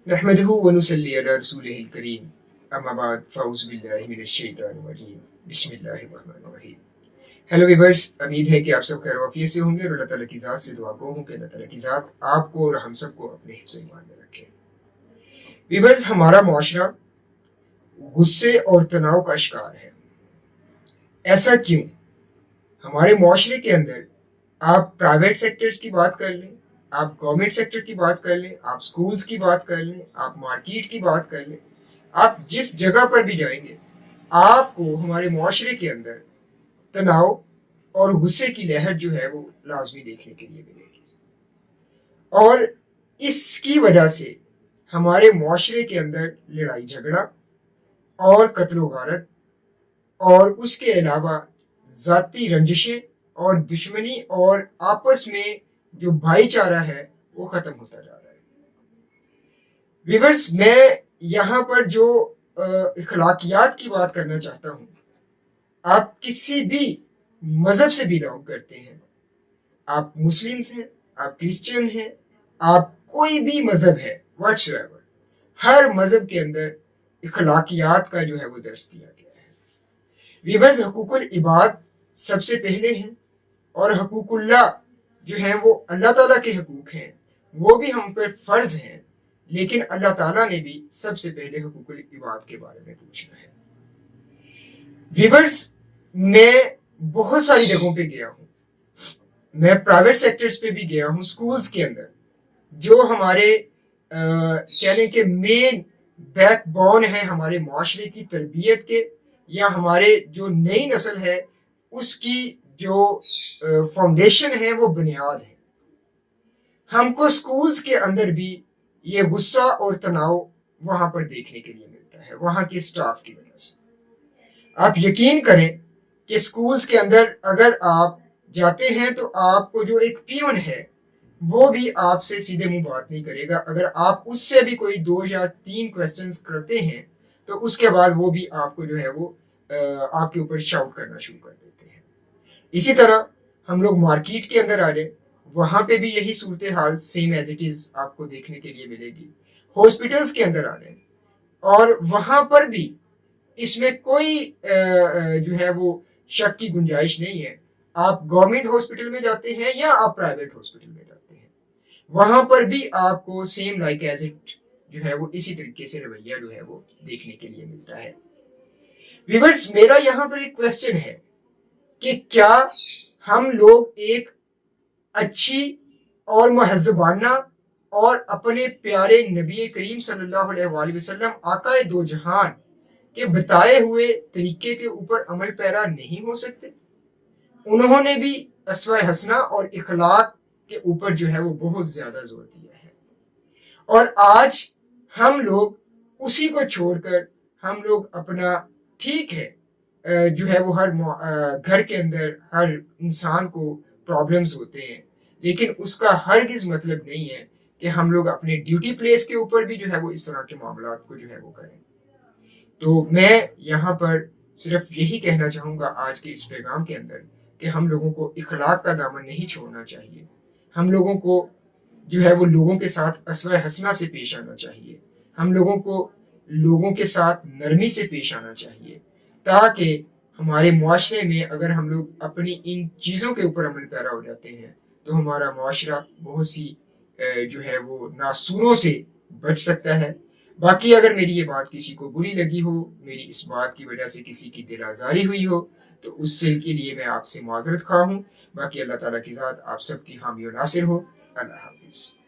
नहमदुहु व नुसल्ली अला रसूलिहिल करीम अम्मा बाद फ़ाउज़ु बिल्लाहि मिनश शैतानिर रजीम बिस्मिल्लाहिर रहमानिर रहीम। हेलो वीवर्स, उम्मीद है कि आप सब खैर आफियत से होंगे और अल्लाह ताला की ज़ात से दुआ गो हूँ कि अल्लाह ताला की ज़ात आपको और हम सबको अपने हिफ्ज़ ईमान में रखे। वीवर्स, हमारा मुआशरा गुस्से और तनाव का शिकार है। ऐसा क्यों? हमारे मुआशरे के अंदर आप प्राइवेट सेक्टर्स की बात कर लें, आप गवर्नमेंट सेक्टर की बात कर लें, आप स्कूल्स की बात कर लें, आप मार्केट की बात कर लें, आप जिस जगह पर भी जाएंगे आपको हमारे मुआशरे के अंदर तनाव और गुस्से की लहर जो है वो लाजमी देखने के लिए मिलेगी। और इसकी वजह से हमारे मुआशरे के अंदर लड़ाई झगड़ा और कत्ल गारत और उसके अलावा ज़ाती रंजिशें और दुश्मनी और आपस में जो भाईचारा है वो ख़त्म होता जा रहा है। व्यूअर्स, मैं यहाँ पर जो इखलाकियात की बात करना चाहता हूँ, आप किसी भी मज़हब से बिलोंग करते हैं, आप मुस्लिम्स हैं, आप क्रिश्चियन हैं, आप कोई भी मज़हब है व्हाटसोएवर, हर मज़हब के अंदर इखलाकियात का जो है वो दर्स दिया गया है। व्यूअर्स, हकूकुल इबाद सबसे पहले हैं और हकूकुल्लाह जो है वो अल्लाह ताला के हकूक हैं, वो भी हम पर फ़र्ज हैं, लेकिन अल्लाह ताला ने भी सबसे पहले हकूकुल इबाद के बारे में पूछना है। व्यूअर्स, मैं बहुत सारी जगहों पे गया हूँ, मैं प्राइवेट सेक्टर्स पे भी गया हूँ, स्कूल्स के अंदर जो हमारे कहने के मेन बैकबोन है हमारे माशरे की तरबियत के, या हमारे जो नई नस्ल है उसकी जो फाउंडेशन है वो बुनियाद है। हमको स्कूल्स के अंदर भी ये गुस्सा और तनाव वहां पर देखने के लिए मिलता है, वहां के स्टाफ की वजह से। आप यकीन करें कि स्कूल्स के अंदर अगर आप जाते हैं तो आपको जो एक पियून है वो भी आपसे सीधे मुंह बात नहीं करेगा। अगर आप उससे भी कोई 2 या 3 क्वेश्चंस करते हैं तो उसके बाद वो भी आपको जो है वो आपके ऊपर शाउट करना शुरू कर देते हैं। इसी तरह हम लोग मार्केट के अंदर आ जाए, वहां पे भी यही सूरत हाल सेम एज इट इज आपको देखने के लिए मिलेगी। हॉस्पिटल्स के अंदर आ जाए और वहां पर भी इसमें कोई जो है वो शक की गुंजाइश नहीं है। आप गवर्नमेंट हॉस्पिटल में जाते हैं या आप प्राइवेट हॉस्पिटल में जाते हैं, वहां पर भी आपको सेम लाइक एज इट जो है वो इसी तरीके से रवैया जो है वो देखने के लिए मिलता है। व्यूअर्स, मेरा यहाँ पर एक क्वेश्चन है कि क्या हम लोग एक अच्छी और महज़बाना और अपने प्यारे नबी करीम सल्लल्लाहु अलैहि वसल्लम आकाए दो जहान के बताए हुए तरीके के ऊपर अमल पैरा नहीं हो सकते? उन्होंने भी अस्वा हसना और इखलाक के ऊपर जो है वो बहुत ज्यादा जोर दिया है, और आज हम लोग उसी को छोड़कर हम लोग अपना, ठीक है जो है वो हर घर के अंदर हर इंसान को प्रॉब्लम्स होते हैं, लेकिन उसका हरगिज मतलब नहीं है कि हम लोग अपने ड्यूटी प्लेस के ऊपर भी जो है वो इस तरह के मामलात को जो है वो करें। तो मैं यहाँ पर सिर्फ यही कहना चाहूँगा आज के इस पैगाम के अंदर कि हम लोगों को इखलाक का दामन नहीं छोड़ना चाहिए। हम लोगों को जो है वो लोगों के साथ अस्वा हसना से पेश आना चाहिए। हम लोगों को लोगों के साथ नरमी से पेश आना चाहिए, ताकि हमारे मुआशरे में अगर हम लोग अपनी इन चीज़ों के ऊपर अमल पैरा हो जाते हैं तो हमारा मुआशरा बहुत सी जो है वो नासूरों से बच सकता है। बाकी अगर मेरी ये बात किसी को बुरी लगी हो, मेरी इस बात की वजह से किसी की दिल आज़ारी हुई हो, तो उससे के लिए मैं आपसे माजरत खा हूँ। बाकी अल्लाह ताला की ज़ात आप सबकी हामी और नासिर हो। अल्लाह हाफिज़।